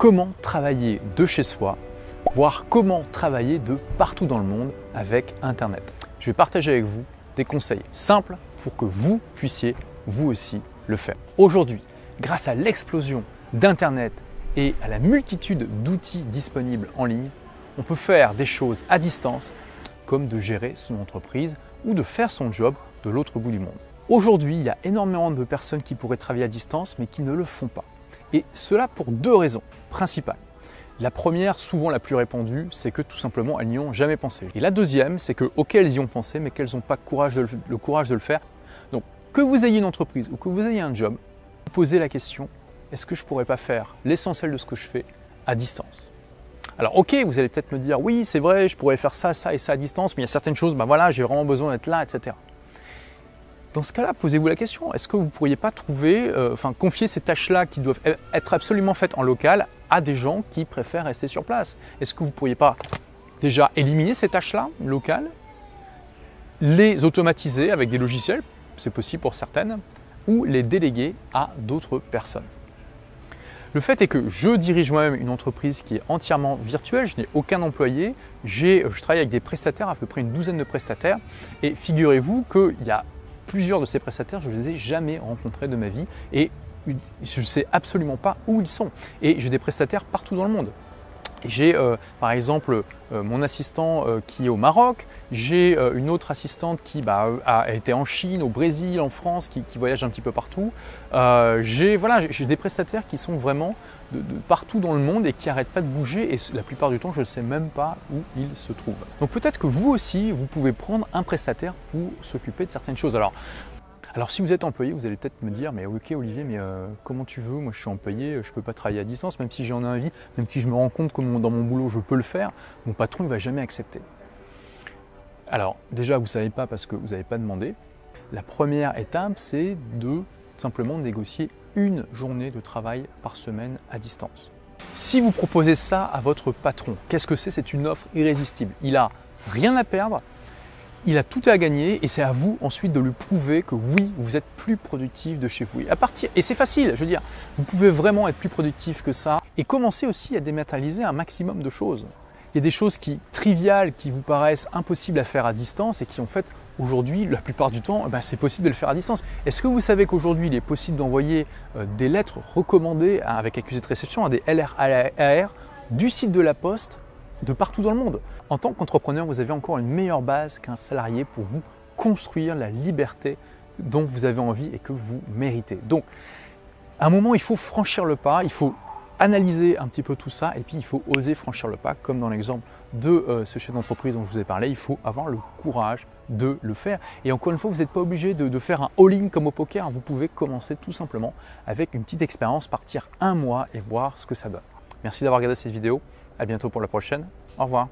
comment travailler de chez soi, voire comment travailler de partout dans le monde avec Internet. Je vais partager avec vous des conseils simples pour que vous puissiez vous aussi le faire. Aujourd'hui, grâce à l'explosion d'Internet et à la multitude d'outils disponibles en ligne, on peut faire des choses à distance comme de gérer son entreprise ou de faire son job de l'autre bout du monde. Aujourd'hui, il y a énormément de personnes qui pourraient travailler à distance mais qui ne le font pas. Et cela pour deux raisons principales. La première, souvent la plus répandue, c'est que tout simplement elles n'y ont jamais pensé. Et la deuxième, c'est que elles y ont pensé mais qu'elles n'ont pas le courage de le faire. Donc que vous ayez une entreprise ou que vous ayez un job, vous posez la question, est-ce que je ne pourrais pas faire l'essentiel de ce que je fais à distance? Alors ok, vous allez peut-être me dire, oui c'est vrai, je pourrais faire ça, ça et ça à distance, mais il y a certaines choses, voilà, j'ai vraiment besoin d'être là, etc. Dans ce cas-là, posez-vous la question, est-ce que vous ne pourriez pas confier ces tâches-là qui doivent être absolument faites en local à des gens qui préfèrent rester sur place? Est-ce que vous ne pourriez pas déjà éliminer ces tâches-là locales, les automatiser avec des logiciels, c'est possible pour certaines, ou les déléguer à d'autres personnes? Le fait est que je dirige moi-même une entreprise qui est entièrement virtuelle, je n'ai aucun employé, je travaille avec des prestataires, à peu près une douzaine de prestataires, et figurez-vous qu'il y a plusieurs de ces prestataires, je ne les ai jamais rencontrés de ma vie et je ne sais absolument pas où ils sont. Et j'ai des prestataires partout dans le monde. J'ai par exemple mon assistant qui est au Maroc, j'ai une autre assistante qui a été en Chine, au Brésil, en France, qui voyage un petit peu partout. J'ai des prestataires qui sont vraiment de partout dans le monde et qui n'arrêtent pas de bouger et la plupart du temps je ne sais même pas où ils se trouvent. Donc peut-être que vous aussi vous pouvez prendre un prestataire pour s'occuper de certaines choses. Alors si vous êtes employé, vous allez peut-être me dire, mais ok Olivier, mais comment tu veux? Moi je suis employé, je ne peux pas travailler à distance, même si j'en ai envie, même si je me rends compte que dans mon boulot je peux le faire, mon patron ne va jamais accepter. Alors déjà vous ne savez pas parce que vous n'avez pas demandé. La première étape c'est de simplement négocier une journée de travail par semaine à distance. Si vous proposez ça à votre patron, qu'est-ce que c'est? C'est une offre irrésistible. Il n'a rien à perdre. Il a tout à gagner et c'est à vous ensuite de lui prouver que oui, vous êtes plus productif de chez vous. Et c'est facile, je veux dire, vous pouvez vraiment être plus productif que ça et commencer aussi à dématérialiser un maximum de choses. Il y a des choses triviales qui vous paraissent impossibles à faire à distance et qui en fait aujourd'hui, la plupart du temps, c'est possible de le faire à distance. Est-ce que vous savez qu'aujourd'hui il est possible d'envoyer des lettres recommandées avec accusé de réception à des LRAR du site de la Poste de partout dans le monde? En tant qu'entrepreneur, vous avez encore une meilleure base qu'un salarié pour vous construire la liberté dont vous avez envie et que vous méritez. Donc, à un moment, il faut franchir le pas, il faut analyser un petit peu tout ça et puis il faut oser franchir le pas. Comme dans l'exemple de ce chef d'entreprise dont je vous ai parlé, il faut avoir le courage de le faire. Et encore une fois, vous n'êtes pas obligé de faire un all-in comme au poker. Vous pouvez commencer tout simplement avec une petite expérience, partir un mois et voir ce que ça donne. Merci d'avoir regardé cette vidéo. À bientôt pour la prochaine. Au revoir.